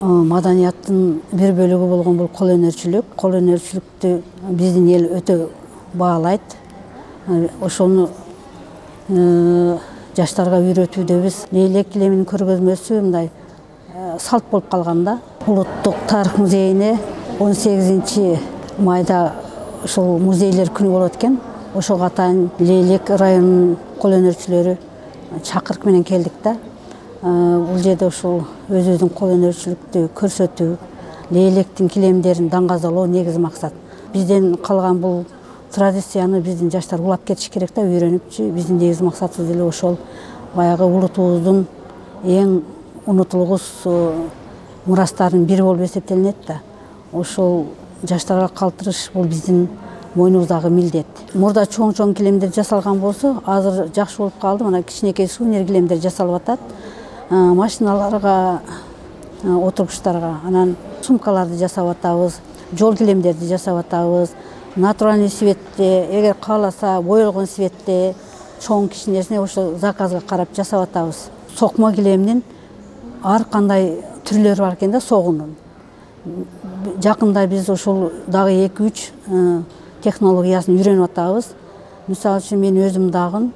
Маданияттын бир бөлүгү болгон бул кол өнөрчүлүк. Кол өнөрчүлүктү биздин эл өтө баалайт. Ошону жаштарга үйрөтүүдөбүз. Лейлек килеминин көргөзмөсү мындай салт болуп калган да. Улуттук тарых музейине 18-майда ошол музейлер күнү болот экен. Ошого атайын Лейлек районунун кол өнөрчүлөрү чакырык менен келдик да. Бул жерде ошол өзүбүздүн кол өнөрчүлүктү көрсөтүү, лейлектин килемдерин даңгазалоо негизи максат. Бизден калган бул традицияны биздин жаштар улап кетиш керек да, үйрөнүпчү. Биздин негизи максатыбыз деле ошол баягы улутубуздун эң унутулгус мурастарынын бири болуп эсептелинет да. Ошол жаштарга калтырыш бул биздин мойнубуздагы милдет. Мурда чоң килемдер жасалган болсо, азыр жакшы болуп калды. Мына кичинекей сувенир килемдер жасалып атат. Машиналарга, отургучтарга, анан сумкаларды жасап атабыз, жол килемдерди жасап атабыз. Натуральный светте, эгер кааласа боелгон светте, чоң кичинесине ошо заказга карап жасап атабыз. Сокмо килемдин ар кандай түрлөрү бар экен да, согунун. Жакында биз ошол дагы 2-3 технологиясын үйрөнүп атабыз. Мисалы үчүн мен өзүм дагы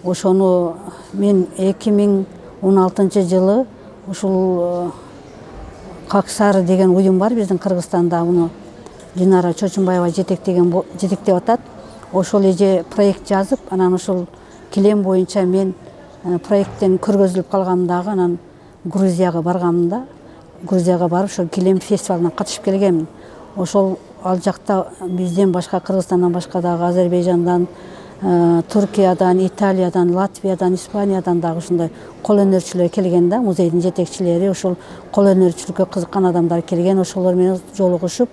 ошону мен 2016-жылы ушул Каксары деген уюм бар биздин Кыргызстанда, муну Динара Чочунбаева жетектеп атат. Ошол эже проект жазып, анан ошол килем боюнча мен проекттен көргөзүлүп калгамдагы, анан Грузияга барганмын. Грузияга барып ошол килем фестивалына катышып келгенмин. Ошол ал жакта бизден башка, Кыргызстандан башка дагы Азербайжандан, Түркиядан, Италиядан, Латвиядан, Испаниядан дагы ушундай кол өнөрчүлөр келген да, музейдин жетекчилери, ошол кол өнөрчүлүккө кызыккан адамдар келген, ошолор менен жолугушуп,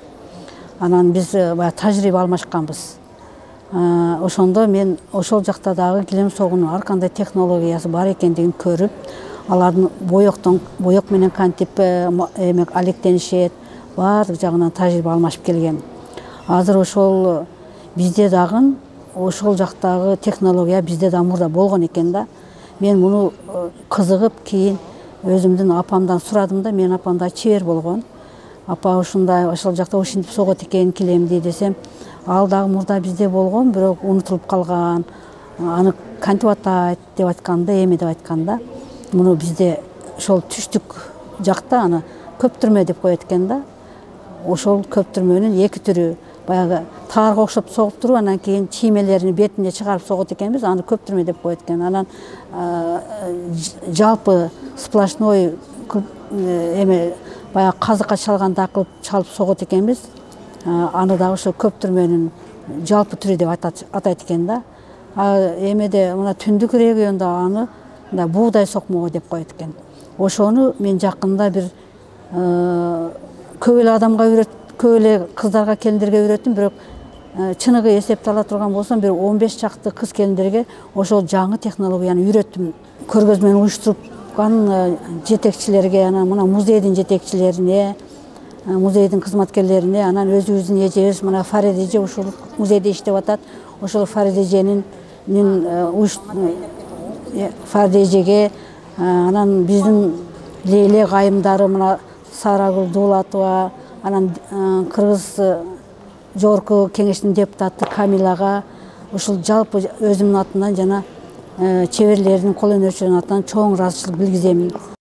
анан биз баягы тажрыйба алмашканбыз. Ошондо мен ошол жакта дагы килем согуну ар кандай технологиясы бар экендигин көрүп, алардын боек менен кантип алектенишет, баардык жагынан тажрыйба алмашып келгем. Азыр ошол бизде дагы ошол жактагы технология бизде да мурда болгон экен да. Мен муну кызыгып, кийин өзүмдүн апамдан сурадым да, менин апам да чебер болгон. Апа ушундай ошол жакта ушинтип согот экен килемди десем, ал дагы мурда бизде болгон, бирок унутулуп калган. Аны кантип атайт деп айтканда, эме деп айтканда, муну бизде ошол түштүк жакта аны көптүрмө деп коет экен да. Ошол көптүрмөнүн 2 түрү, баягы таарга окшоп согуп туруп, анан кийин чиймелерин бетине чыгарып согот экенбиз, аны көптүрмө деп коет экен. Анан жалпы сплошной эме баягы казыкка чалганда кылып чалып согот экенбиз. Аны дагы ошо көптүрмөнүн жалпы түрү деп атайт экен да. Эмеде мына түндүк региондо аны буудай сокмо деп коет экен. Ошону мен жакында бир көп эле адамга көп эле кыздарга, келиндерге үйрөттүм, бирок чыныгы эсепте ала турган болсом, бир 15 чакты кыз келиндерге ошол жаңы технологияны үйрөттүм. Көргөзмөнү уюштурган жетекчилерге, анан мына музейдин жетекчилерине, музейдин кызматкерлерине, анан өзүбүздүн эжебиз, мына Фарид эже ушул музейде иштеп атат. Ошол Фарид эженин Фарид эжеге, анан биздин Лейлек айымдары, мына Сарагүл Дуулатова, анан Кыргыз жогорку кеңештин депутаты Камилага, ушул жалпы өзүмдүн атымдан жана чеберлердин, кол өнөрчүлөрдүн атынан чоң ыраазычылык билгиземин.